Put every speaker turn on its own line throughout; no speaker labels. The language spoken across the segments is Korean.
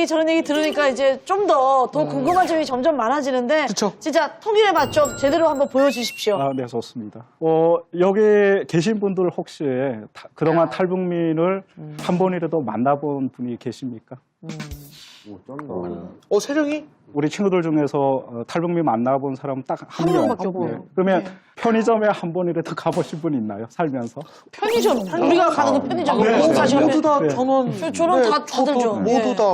저런 얘기 들으니까 이제 좀 더 궁금한 점이 점점 많아지는데
그쵸.
진짜 통일의 맛 좀 제대로 한번 보여주십시오.
아, 네, 좋습니다. 여기 계신 분들 혹시 그동안 탈북민을 한 번이라도 만나본 분이 계십니까?
세령이?
우리 친구들 중에서 탈북민 만나본 사람 딱 한 명.
명밖에 없고.
그러면 편의점에 한 번이라도 가보신 분 있나요? 살면서?
편의점. 우리가 가는 거 편의점.
네,
24시간
모두 다
네.
전원.
저런 다 다들
저도
줘.
모두
네.
다.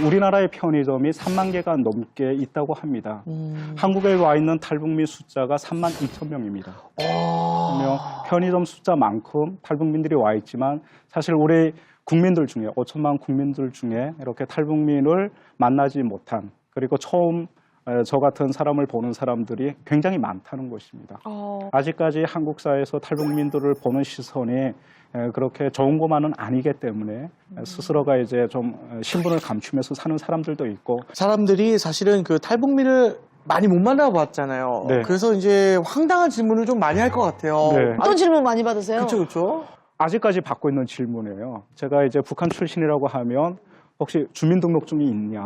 우리나라의 편의점이 3만 개가 넘게 있다고 합니다. 한국에 와 있는 탈북민 숫자가 3만 2천 명입니다. 그러면 편의점 숫자만큼 탈북민들이 와 있지만 사실 우리 국민들 중에 5천만 국민들 중에 이렇게 탈북민을 만나지 못한 그리고 처음 저 같은 사람을 보는 사람들이 굉장히 많다는 것입니다. 아직까지 한국 사회에서 탈북민들을 보는 시선이 그렇게 좋은 것만은 아니기 때문에 스스로가 이제 좀 신분을 감추면서 사는 사람들도 있고
사람들이 사실은 그 탈북민을 많이 못 만나봤잖아요.
네.
그래서 이제 황당한 질문을 좀 많이 할 것 같아요.
네.
어떤 질문 많이 받으세요?
그렇죠.
아직까지 받고 있는 질문이에요. 제가 이제 북한 출신이라고 하면 혹시 주민등록증이 있냐?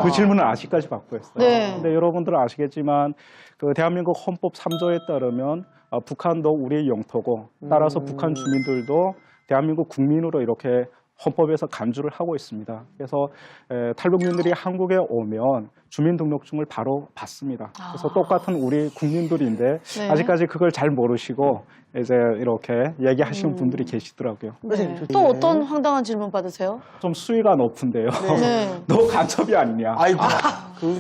그 질문을 아직까지 받고 있어요.
네.
근데 여러분들은 아시겠지만 그 대한민국 헌법 3조에 따르면 북한도 우리의 영토고 따라서 북한 주민들도 대한민국 국민으로 이렇게 헌법에서 간주를 하고 있습니다. 그래서 탈북민들이 한국에 오면 주민등록증을 바로 받습니다. 그래서 똑같은 우리 국민들인데
네.
아직까지 그걸 잘 모르시고 이제 이렇게 얘기하시는 분들이 계시더라고요.
네. 또 어떤 황당한 질문 받으세요?
좀 수위가 높은데요.
네.
너 간첩이 아니냐?
아이고.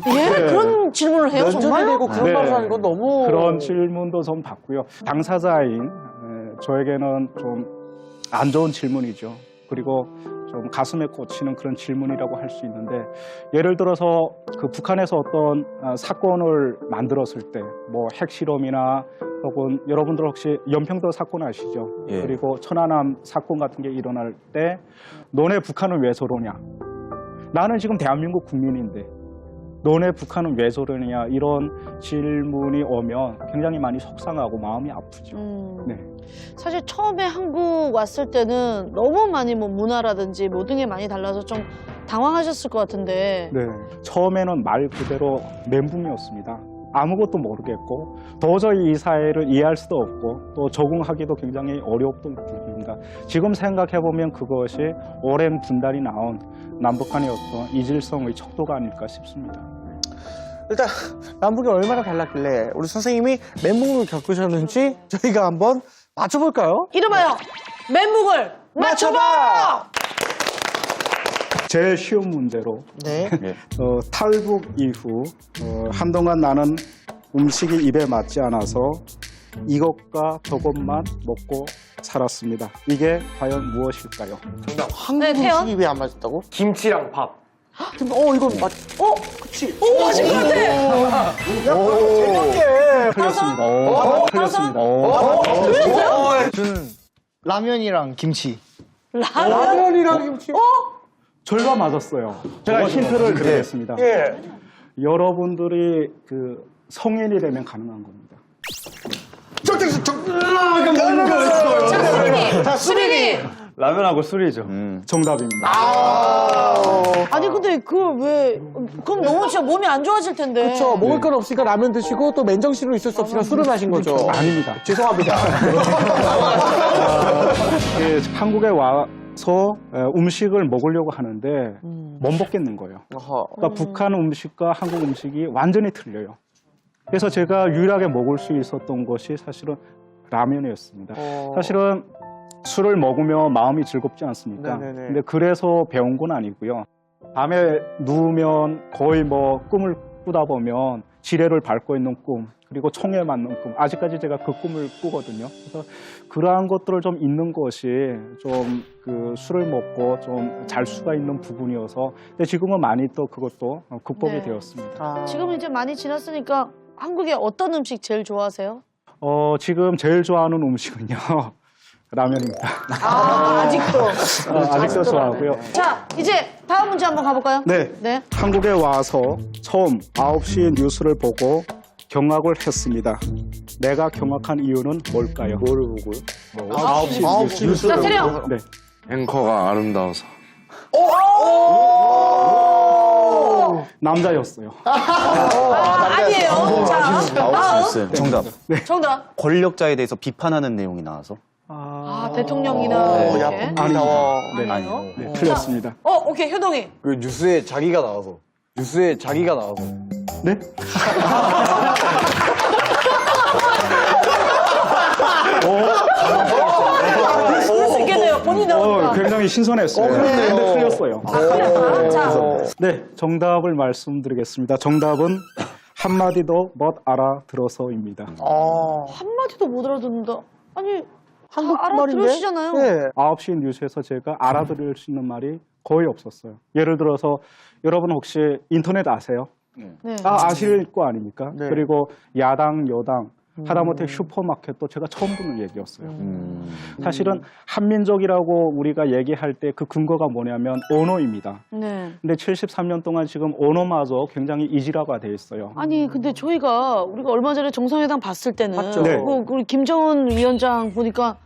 예?
네.
그런 질문을 해요?
면전이
정말요?
되고 그런
네.
말을 하는 건 너무.
그런 질문도 좀 받고요. 당사자인 저에게는 좀 안 좋은 질문이죠. 그리고 좀 가슴에 꽂히는 그런 질문이라고 할 수 있는데 예를 들어서 그 북한에서 어떤 사건을 만들었을 때 뭐 핵실험이나 혹은 여러분들 혹시 연평도 사건 아시죠?
예.
그리고 천안함 사건 같은 게 일어날 때 너네 북한은 왜 저러냐? 나는 지금 대한민국 국민인데 너네 북한은 왜 저러냐 이런 질문이 오면 굉장히 많이 속상하고 마음이 아프죠. 네.
사실 처음에 한국 왔을 때는 너무 많이 뭐 문화라든지 모든 게 많이 달라서 좀 당황하셨을 것 같은데
네. 처음에는 말 그대로 멘붕이었습니다. 아무것도 모르겠고 도저히 이 사회를 이해할 수도 없고 또 적응하기도 굉장히 어려웠던 부분입니다. 지금 생각해보면 그것이 오랜 분단이 나온 남북 간의 어떤 이질성의 척도가 아닐까 싶습니다.
일단 남북이 얼마나 달랐길래 우리 선생님이 멘붕을 겪으셨는지 저희가 한번 맞춰볼까요?
이름하여 멘붕을 맞춰봐!
제일 쉬운 문제로
네.
탈북 이후 한동안 나는 음식이 입에 맞지 않아서 이것과 저것만 먹고 살았습니다. 이게 과연 무엇일까요?
정답. 한국
네, 태연?
음식이 왜 안 맞았다고?
김치랑 밥.
이건 맞. 그치.
오, 맞은 것 같아!
틀렸습니다. 틀렸습니다.
저는 라면이랑 김치.
라면이랑 김치.
절반 맞았어요. 제가 힌트를 드리겠습니다.
예.
여러분들이 그 성인이 되면 가능한 겁니다.
자, 수빈이!
라면하고 술이죠.
정답입니다.
아니, 근데 그걸 왜, 그럼 너무 진짜 몸이 안 좋아질 텐데.
그렇죠. 먹을 건 없으니까 라면 드시고 또 맨정신으로 있을 수 없으니까 술을 마신 거죠.
아닙니다.
죄송합니다.
한국에 와서 음식을 먹으려고 하는데 못 먹겠는 거예요. 그러니까 북한 음식과 한국 음식이 완전히 틀려요. 그래서 제가 유일하게 먹을 수 있었던 것이 사실은 라면이었습니다. 사실은 술을 먹으면 마음이 즐겁지 않습니까?
네네네.
근데 그래서 배운 건 아니고요. 밤에 누우면 거의 뭐 꿈을 꾸다 보면 지뢰를 밟고 있는 꿈, 그리고 총에 맞는 꿈. 아직까지 제가 그 꿈을 꾸거든요. 그래서 그러한 것들을 좀 잊는 것이 좀 그 술을 먹고 좀 잘 수가 있는 부분이어서 근데 지금은 많이 또 그것도 극복이
네.
되었습니다.
지금 이제 많이 지났으니까 한국의 어떤 음식 제일 좋아하세요?
지금 제일 좋아하는 음식은요. 라면입니다.
아직도.
아직도 좋아하고요.
자, 이제 다음 문제 한번 가볼까요?
네.
네.
한국에 와서 처음 9시 뉴스를 보고 경악을 했습니다. 내가 경악한 이유는 뭘까요?
뭐를 보고요?
9시 뉴스.
자, 세령!
네.
앵커가 아름다워서.
남자였어요.
아니에요. 자, 다음.
정답.
정답.
권력자에 대해서 비판하는 내용이 나와서.
대통령이나 이렇게.
야쁘다.
네,
아니에요?
네, 틀렸습니다.
오케이, 효동이.
그 뉴스에 자기가 나와서.
네?
그럴 수 있겠네요. 본인 나오니까.
굉장히 신선했어요.
그렇네요.
근데 틀렸어요.
틀렸다. 자,
네, 정답을 말씀드리겠습니다. 정답은 한마디도 못 알아들어서입니다.
한마디도 못 알아듣는다. 아니,
한국말인데?
알아들으시잖아요.
네.
9시 뉴스에서 제가 알아들을 수 있는 말이 거의 없었어요. 예를 들어서 여러분 혹시 인터넷 아세요?
네.
아실 거 아닙니까?
네.
그리고 야당, 여당, 하다못해 슈퍼마켓도 제가 처음 듣는 얘기였어요. 사실은 한민족이라고 우리가 얘기할 때 그 근거가 뭐냐면 언어입니다.
네.
근데 73년 동안 지금 언어마저 굉장히 이질화가 돼 있어요.
아니, 근데 우리가 얼마 전에 정상회담 봤을 때는
봤죠.
네.
우리 김정은 위원장 보니까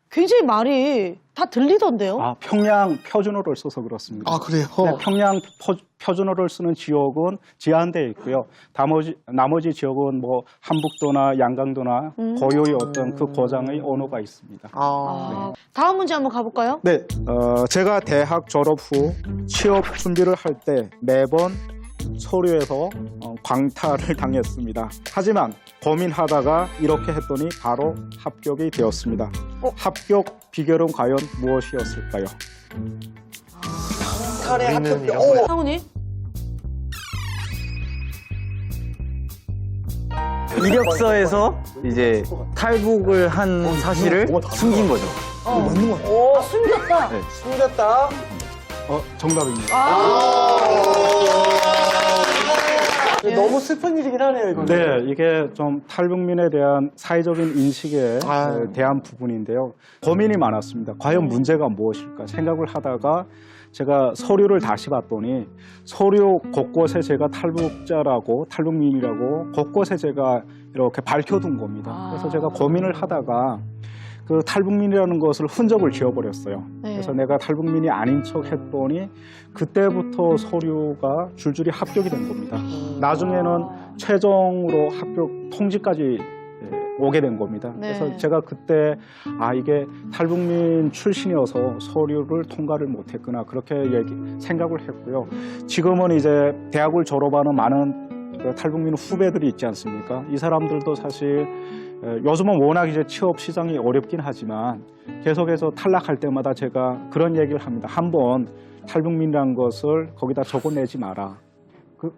굉장히 말이 다 들리던데요?
평양 표준어를 써서 그렇습니다.
그래요?
네, 평양 표준어를 쓰는 지역은 제한되어 있고요. 나머지 지역은 뭐 한북도나 양강도나 고유의 어떤 그 고장의 언어가 있습니다.
다음 문제 한번 가볼까요?
네, 제가 대학 졸업 후 취업 준비를 할 때 매번 서류에서 광탈을 당했습니다. 하지만 고민하다가 이렇게 했더니 바로 합격이 되었습니다. 합격 비결은 과연 무엇이었을까요?
상훈이?
이력서에서 이제 탈북을 한 사실을 숨긴 거죠.
숨겼다.
숨겼다.
정답입니다.
너무 슬픈 일이긴 하네요, 이거는.
네, 이게 좀 탈북민에 대한 사회적인 인식에 대한 부분인데요. 고민이 많았습니다. 과연 문제가 무엇일까 생각을 하다가 제가 서류를 다시 봤더니 서류 곳곳에 제가 탈북민이라고 곳곳에 제가 이렇게 밝혀둔 겁니다. 그래서 제가 고민을 하다가 그 탈북민이라는 것을 흔적을 지워버렸어요.
네.
그래서 내가 탈북민이 아닌 척 했더니 그때부터 서류가 줄줄이 합격이 된 겁니다. 나중에는 최종으로 합격 통지까지 오게 된 겁니다.
네.
그래서 제가 그때 이게 탈북민 출신이어서 서류를 통과를 못했구나 그렇게 생각을 했고요. 지금은 이제 대학을 졸업하는 많은 그 탈북민 후배들이 있지 않습니까? 이 사람들도 사실 요즘은 워낙 이제 취업 시장이 어렵긴 하지만 계속해서 탈락할 때마다 제가 그런 얘기를 합니다. 한번 탈북민이라는 것을 거기다 적어내지 마라.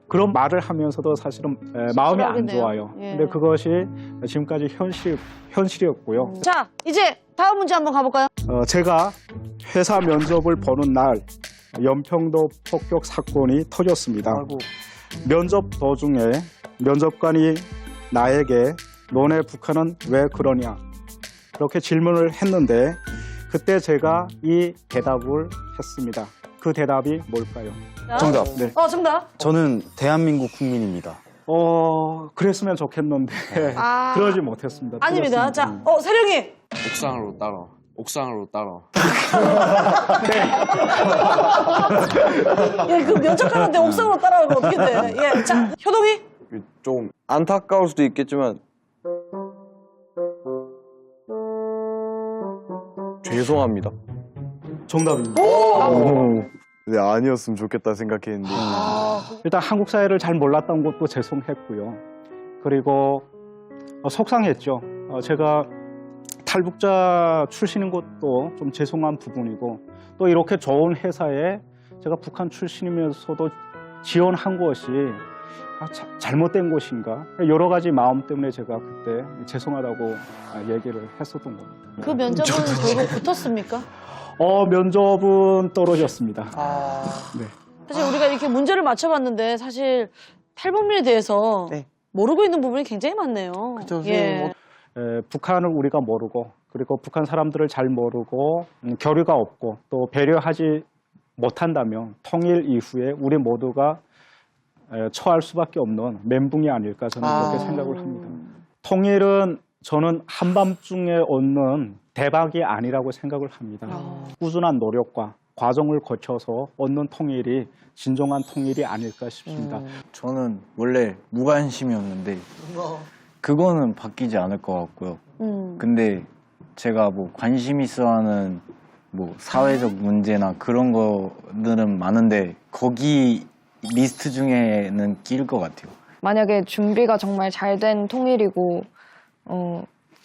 그런 말을 하면서도 사실은 마음이 안
씁쓸하겠네요.
좋아요.
예.
근데 그것이 지금까지 현실이었고요.
자, 이제 다음 문제 한번 가볼까요?
제가 회사 면접을 보는 날 연평도 폭격 사건이 터졌습니다. 면접 도중에 면접관이 나에게 너네 북한은 왜 그러냐 그렇게 질문을 했는데 그때 제가 이 대답을 했습니다. 그 대답이 뭘까요?
정답.
네.
정답.
저는 대한민국 국민입니다.
그랬으면 좋겠는데 그러지 못했습니다.
아닙니다.
틀렸습니다.
자, 세령이.
옥상으로 따라.
그 면접관한테 옥상으로 따라가면 어떻게 돼? 자, 효동이.
좀 안타까울 수도 있겠지만 죄송합니다.
정답입니다.
네, 아니었으면 좋겠다 생각했는데
일단 한국 사회를 잘 몰랐던 것도 죄송했고요. 그리고 속상했죠. 제가 탈북자 출신인 것도 좀 죄송한 부분이고 또 이렇게 좋은 회사에 제가 북한 출신이면서도 지원한 것이 잘못된 것인가 여러 가지 마음 때문에 제가 그때 죄송하다고 얘기를 했었던 겁니다.
그 면접은 결국 붙었습니까?
면접은 떨어졌습니다. 네.
사실 우리가 이렇게 문제를 맞춰봤는데 사실 탈북민에 대해서
네.
모르고 있는 부분이 굉장히 많네요.
그렇죠.
북한을 우리가 모르고 그리고 북한 사람들을 잘 모르고 교류가 없고 또 배려하지 못한다면 통일 이후에 우리 모두가 처할 수밖에 없는 멘붕이 아닐까 저는 그렇게 생각을 합니다. 통일은 저는 한밤중에 얻는 대박이 아니라고 생각을 합니다. 꾸준한 노력과 과정을 거쳐서 얻는 통일이 진정한 통일이 아닐까 싶습니다.
저는 원래 무관심이었는데 그거는 바뀌지 않을 것 같고요. 근데 제가 뭐 관심 있어하는 뭐 사회적 문제나 그런 거들은 많은데 거기 리스트 중에는 낄 것 같아요.
만약에 준비가 정말 잘 된 통일이고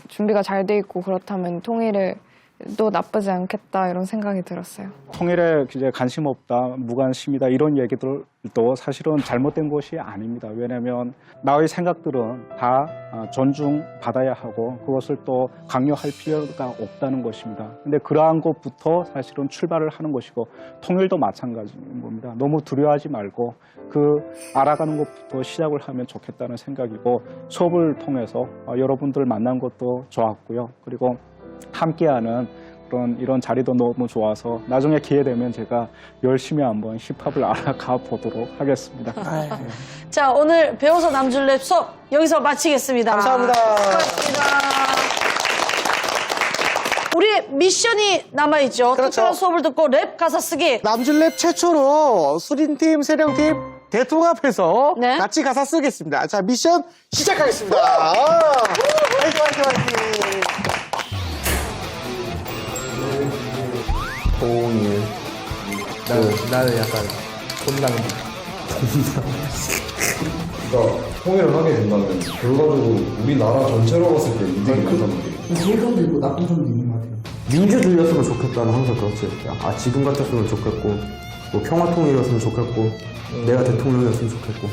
준비가 잘 돼 있고 그렇다면 통일을 또 나쁘지 않겠다 이런 생각이 들었어요.
통일에 이제 관심 없다, 무관심이다 이런 얘기들도 사실은 잘못된 것이 아닙니다. 왜냐하면 나의 생각들은 다 존중받아야 하고 그것을 또 강요할 필요가 없다는 것입니다. 근데 그러한 것부터 사실은 출발을 하는 것이고 통일도 마찬가지인 겁니다. 너무 두려워하지 말고 그 알아가는 것부터 시작을 하면 좋겠다는 생각이고 수업을 통해서 여러분들 만난 것도 좋았고요. 그리고 함께하는 이런 자리도 너무 좋아서 나중에 기회 되면 제가 열심히 한번 힙합을 알아가 보도록 하겠습니다.
자, 오늘 배워서 남줄 랩 수업 여기서 마치겠습니다.
감사합니다.
수고하셨습니다. 우리 미션이 남아있죠.
그렇죠.
특별한 수업을 듣고 랩 가사 쓰기.
남줄랩 최초로 수린팀, 세령팀 대통합해서
네.
같이 가사 쓰겠습니다. 자, 미션 시작하겠습니다. 화이팅, 화이팅, 화이팅.
통일. 나는 약간 혼나는.
그러니까 통일을 하게 된다면 결과적으로 우리나라 전체로 봤을 때 이득이 된단 말이에요.
좋은 점도 있고 나쁜 점도 있는 것 같아요. 민주주의였으면 좋겠다는 항상 그렇지. 지금 같았으면 좋겠고, 뭐 평화통일이었으면 좋겠고, 내가 대통령이었으면 좋겠고.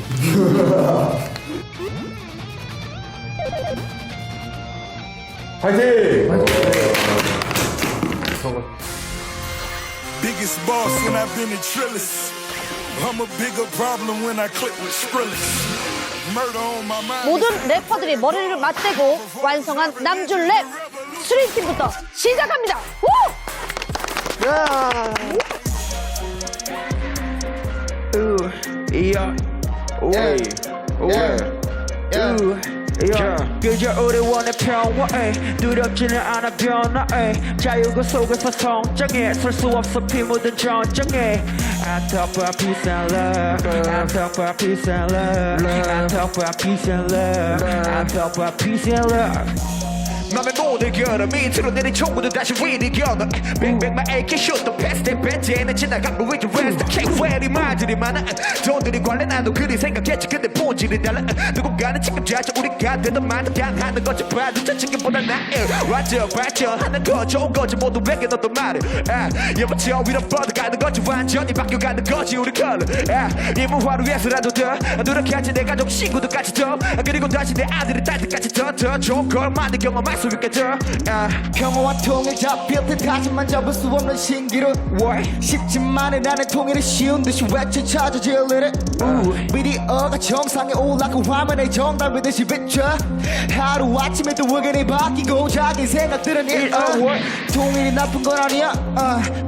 파이팅!
Biggest boss when I've been in Trillis. I'm a bigger problem when I click with Skrillex. Murder on my mind.
모든 래퍼들이 머리를 맞대고 완성한 남줄 랩 수린팀부터 시작합니다. 우!
야.
그저 우리 원의 평화에 두렵지는 않아 변화에 자유그 속에서 성장해 설 수 없어 피 묻은 전쟁에 I talk about peace and love I talk about peace and love I talk about peace and love I talk about peace and love 맘의 모든 결함 밑으로 내린 총구도 다시 위를 겨눠 뱅뱅만 AK 슛도 패스트 배트에는 지나간 거 with the rest 킥웨리 말들이 많아 돈들이 관련 나도 그리 생각했지 근데 본질은 달라 누군가는 책임져야죠 우리가 되던 말도 당하는 거지 봐도 저 책임보다 나아 완전 발전하는 거 좋은 거지 모두에게 너도 말해 예부터 위로 뻗어가는 거지 완전히 바뀌어가는 거지 우리 컬러 이 무화를 위해서라도 더 노력해야지 내 가족 친구들까지 더 그리고 다시 내 아들의 딸들까지 더 좋은 걸 만들 경험할 수 있게 더 평화와 통일 잡힐 듯 하지만 잡을 수 없는 신기루 쉽지만은 나는 통일이 쉬운 듯이 외쳐 찾아질 일에 미디어가 정상에 올라가 화면에 정답이듯이 비춰 하루아침에 또 의견이 바뀌고 자기 생각들은 통일이 나쁜 건 아니야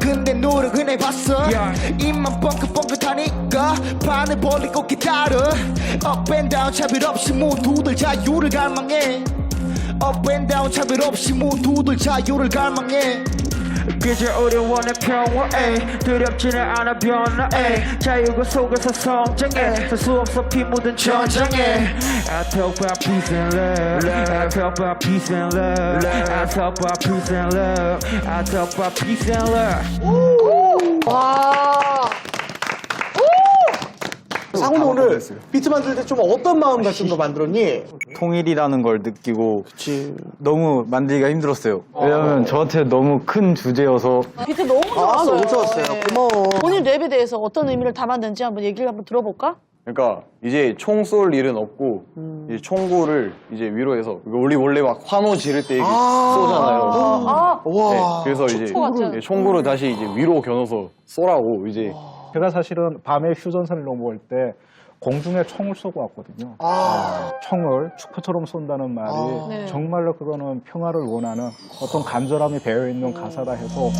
근데 노력은 해봤어 입만 뻥긋뻥긋하니까 판을 벌리고 기다려 Up and down 차별 없이 모두들 자유를 갈망해 Up and down 차별 없이 모두들 자유를 갈망해 그저 우리 원의 평화에 두렵지는 않아 변화에 자유그 속에서 성장해 설 수 없어 피 묻은 전쟁에 I talk about peace and love I talk about peace and love I talk about peace and love I talk about peace and love
와.
상훈이 오늘 비트 만들 때 좀 어떤 마음가짐으로 만들었니?
통일이라는 걸 느끼고 너무 만들기가 힘들었어요. 왜냐면 저한테 너무 큰 주제여서
비트 너무 좋았어요.
너무 좋았어요. 고마워.
본인 랩에 대해서 어떤 의미를 담았는지 한번 얘기를 한번 들어볼까?
그러니까 이제 총 쏠 일은 없고 이제 총구를 이제 위로해서 우리 원래 막 환호 지를 때 이렇게 쏘잖아요. 네, 그래서 이제
같은.
총구를 다시 이제 위로 겨눠서 쏘라고 이제
제가 사실은 밤에 휴전선을 넘어올 때 공중에 총을 쏘고 왔거든요. 총을 축포처럼 쏜다는 말이
네.
정말로 그거는 평화를 원하는 어떤 간절함이 배어있는 가사라 해서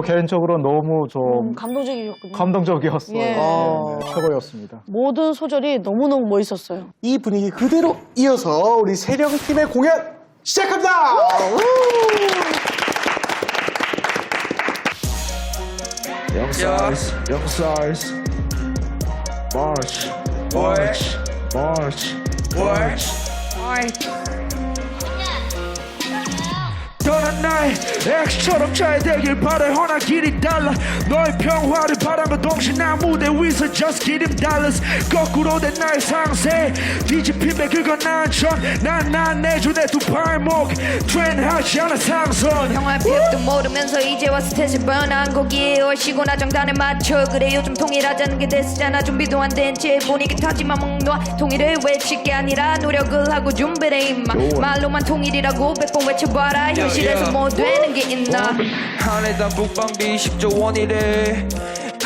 개인적으로 너무 좀
감동적이었군요.
감동적이었어요.
예.
네, 최고였습니다.
모든 소절이 너무너무 멋있었어요.
이 분위기 그대로 이어서 우리 세령팀의 공연 시작합니다.
Young size, march, march, march, march. 떠난 나의 X처럼 잘 되길 바래 허나 길이 달라 너의 평화를 바람과 동시에 나 무대 위에서 just give him dollars 거꾸로 된 나의 상세 뒤집힘에 그건 난전 내줘 내 두 발목 트렌드하지 않아 상선
평화의 피읍도 모르면서 이제 와서 스탯을 뻔한 거기에 얼씨구나 정단에 맞춰 그래 요즘 통일하자는 게 됐잖아 준비도 안 된 채 분위기 타지만 먹노아 통일을 외칠 게 아니라 노력을 하고 준비를 임마 말로만 통일이라고 100번 외쳐봐라 현실에서 뭐 되는 게 있나
한해당 국방비 10조 원이래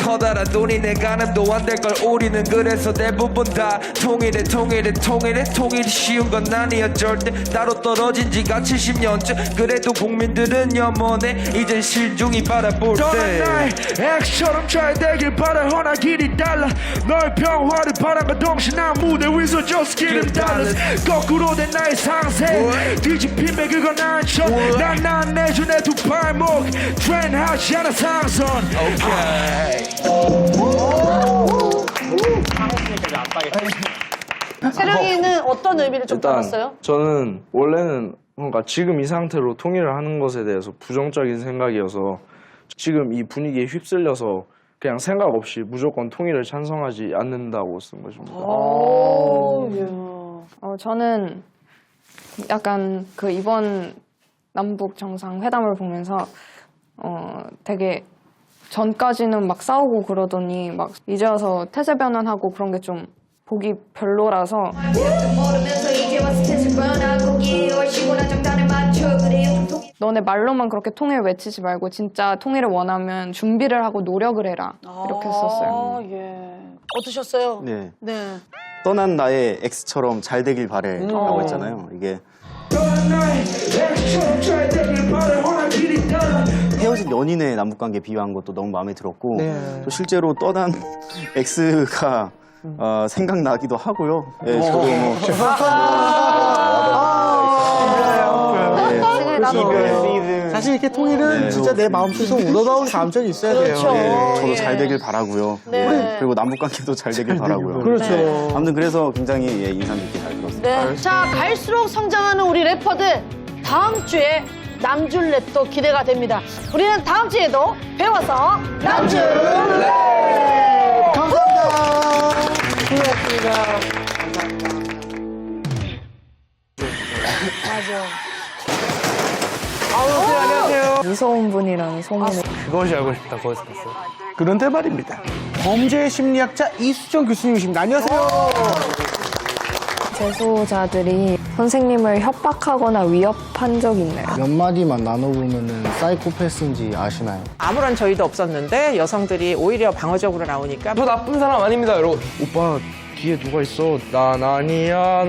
커다란 돈이 내 가늠도 안 될 걸 우리는 그래서 대부분 다 통일이 쉬운 건 아니야 절대 따로 떨어진 지가 70년째 그래도 국민들은 염원해 이젠 신중히 바라볼 때 떠난 나의 X처럼 잘 되길 바라 허나 길이 달라 너의 평화를 바람과 동시에 나 무대 위에서 just give him dollars 거꾸로 된 나의 상세 뒤집힘에 그건 난전 내줘 내 두 발목 트렌드하지 않아 상선
세령이는 어떤 의미를 좀 담았어요?
저는 원래는 그러니까 지금 이 상태로 통일을 하는 것에 대해서 부정적인 생각이어서 지금 이 분위기에 휩쓸려서 그냥 생각 없이 무조건 통일을 찬성하지 않는다고 쓴 것입니다.
저는 약간 그 이번 남북 정상회담을 보면서 되게 전까지는 막 싸우고 그러더니 막 이제 와서 태세 변환하고 그런 게 좀 보기 별로라서 너네 말로만 그렇게 통일 외치지 말고 진짜 통일을 원하면 준비를 하고 노력을 해라 이렇게 썼어요.
예. 어떠셨어요?
네.
네.
떠난 나의 X처럼 잘 되길 바래 라고 했잖아요. 이게 헤어진 연인의 남북관계 비유한 것도 너무 마음에 들었고 또 실제로 떠난 X가 생각나기도 하고요. 네, 저도 뭐
사실 이렇게 통일은 진짜 내 마음속에서 우러나오는 감정이 있어야 돼요.
그렇죠.
저도 잘 되길 바라고요.
네.
그리고 남북관계도 잘 되길 바라고요.
그렇죠.
아무튼 그래서 굉장히 인상 깊게 잘 들었습니다.
네. 자, 갈수록 성장하는 우리 래퍼들 다음 주에 남줄 랩도 기대가 됩니다. 우리는 다음 주에도 배워서 남줄 랩!
감사합니다.
수고하셨습니다. 맞아.
안녕하세요.
무서운 분이라는 소문을
그것이 알고 싶다. 거기서 봤어요. 그런데 말입니다. 범죄 심리학자 이수정 교수님이십니다. 안녕하세요.
재소자들이 선생님을 협박하거나 위협한 적이 있나요?
몇 마디만 나눠보면은 사이코패스인지 아시나요?
아무런 저희도 없었는데 여성들이 오히려 방어적으로 나오니까
저 나쁜 사람 아닙니다, 여러분. 오빠 뒤에 누가 있어? 난 아니야.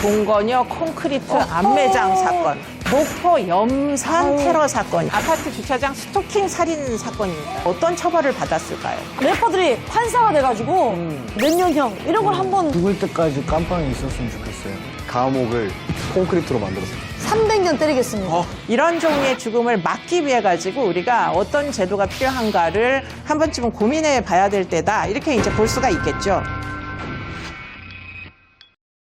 동건여 콘크리트 안매장 사건, 목포 염산 테러 사건, 아파트 주차장 스토킹 살인 사건입니다. 어떤 처벌을 받았을까요?
래퍼들이 판사가 돼가지고 몇 년형 이런 걸 한번
죽을 때까지 깜빵에 있었으면 좋겠어요.
감옥을 콘크리트로 만들었습니다.
300년 때리겠습니다.
이런 종류의 죽음을 막기 위해 가지고 우리가 어떤 제도가 필요한가를 한 번쯤은 고민해 봐야 될 때다. 이렇게 이제 볼 수가 있겠죠.